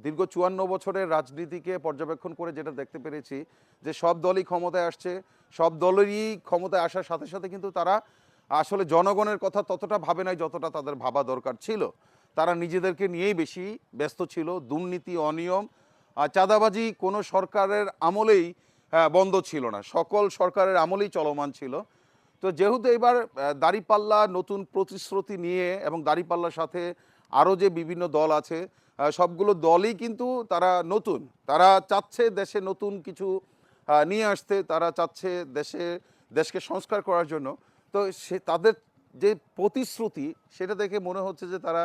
দীর্ঘ ৫৪ বছরের রাজনীতিকে পর্যবেক্ষণ করে যেটা দেখতে পেরেছি যে সব দলই ক্ষমতায় আসছে, সব দলেরই ক্ষমতায় আসার সাথে সাথে কিন্তু তারা আসলে জনগণের কথা ততটা ভাবে নাই যতটা তাদের ভাবা দরকার ছিল। তারা নিজেদেরকে নিয়েই বেশি ব্যস্ত ছিল। দুর্নীতি, অনিয়ম আর চাঁদাবাজি কোনো সরকারের আমলেই বন্ধ ছিল না, সকল সরকারের আমলেই চলমান ছিল। তো যেহেতু এবার দাঁড়িপাল্লা নতুন প্রতিশ্রুতি নিয়ে এবং দাঁড়িপাল্লার সাথে আরও যে বিভিন্ন দল আছে, সবগুলো দলই কিন্তু তারা নতুন, তারা চাচ্ছে দেশে নতুন কিছু নিয়ে আসতে, তারা চাচ্ছে দেশকে সংস্কার করার জন্য। তো সে তাদের যে প্রতিশ্রুতি সেটা দেখে মনে হচ্ছে যে তারা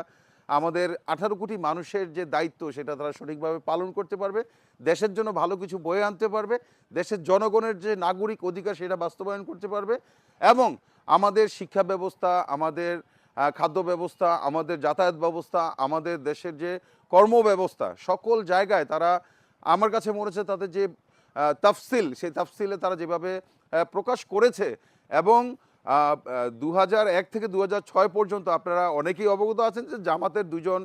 আমাদের 18 কোটি মানুষের যে দায়িত্ব সেটা তারা সঠিকভাবে পালন করতে পারবে, দেশের জন্য ভালো কিছু বয়ে আনতে পারবে, দেশের জনগণের যে নাগরিক অধিকার সেটা বাস্তবায়ন করতে পারবে এবং আমাদের শিক্ষা ব্যবস্থা, আমাদের খাদ্য ব্যবস্থা, আমাদের যাতায়াত ব্যবস্থা, আমাদের দেশের যে কর্ম ব্যবস্থা, সকল জায়গায় তারা আমার কাছে মনে হচ্ছে তাদের যে তাফসিল, সেই তাফসিলে তারা যেভাবে প্রকাশ করেছে এবং ২০০১ থেকে ২০০৬ পর্যন্ত আপনারা অনেকেই অবগত আছেন যে জামাতের দুজন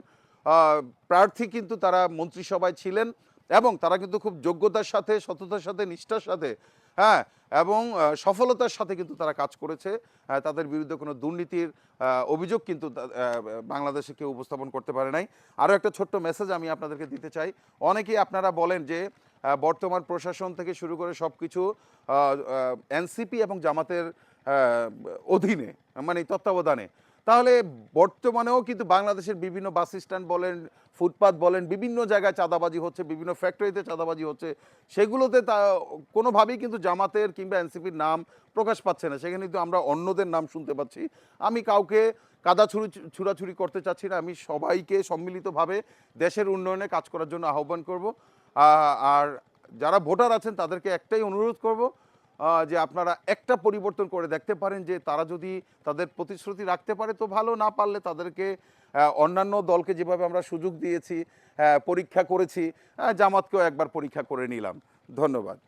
প্রার্থী কিন্তু তারা মন্ত্রিসভায় ছিলেন এবং তারা কিন্তু খুব যোগ্যতার সাথে, সততার সাথে, নিষ্ঠার সাথে, হ্যাঁ, এবং সফলতার সাথে কিন্তু তারা কাজ করেছে। তাদের বিরুদ্ধে কোনো দুর্নীতির অভিযোগ কিন্তু বাংলাদেশে কেউ উপস্থাপন করতে পারে নাই। আরও একটা ছোট্ট মেসেজ আমি আপনাদেরকে দিতে চাই। অনেকেই আপনারা বলেন যে বর্তমান প্রশাসন থেকে শুরু করে সব কিছু এনসিপি এবং জামাতের অধীনে, মানে তত্ত্বাবধানে। তাহলে বর্তমানেও কিন্তু বাংলাদেশের বিভিন্ন বাস স্ট্যান্ড বলেন, ফুটপাত বলেন, বিভিন্ন জায়গায় চাঁদাবাজি হচ্ছে, বিভিন্ন ফ্যাক্টরিতে চাঁদাবাজি হচ্ছে, সেগুলোতে তা কোনোভাবেই কিন্তু জামাতের কিংবা এনসিপির নাম প্রকাশ পাচ্ছে না, সেখানে কিন্তু আমরা অন্যদের নাম শুনতে পাচ্ছি। আমি কাউকে কাদা ছুড়াছুরি করতে চাচ্ছি না, আমি সবাইকে সম্মিলিতভাবে দেশের উন্নয়নে কাজ করার জন্য আহ্বান করব। আর যারা ভোটার আছেন তাদেরকে একটাই অনুরোধ করব যে আপনারা একটা পরিবর্তন করে দেখতে পারেন, যে তারা যদি তাদের প্রতিশ্রুতি রাখতে পারে তো ভালো, না পারলে তাদেরকে অন্যান্য দলকে যেভাবে আমরা সুযোগ দিয়েছি, পরীক্ষা করেছি, জামাতকেও একবার পরীক্ষা করে নিলাম। ধন্যবাদ।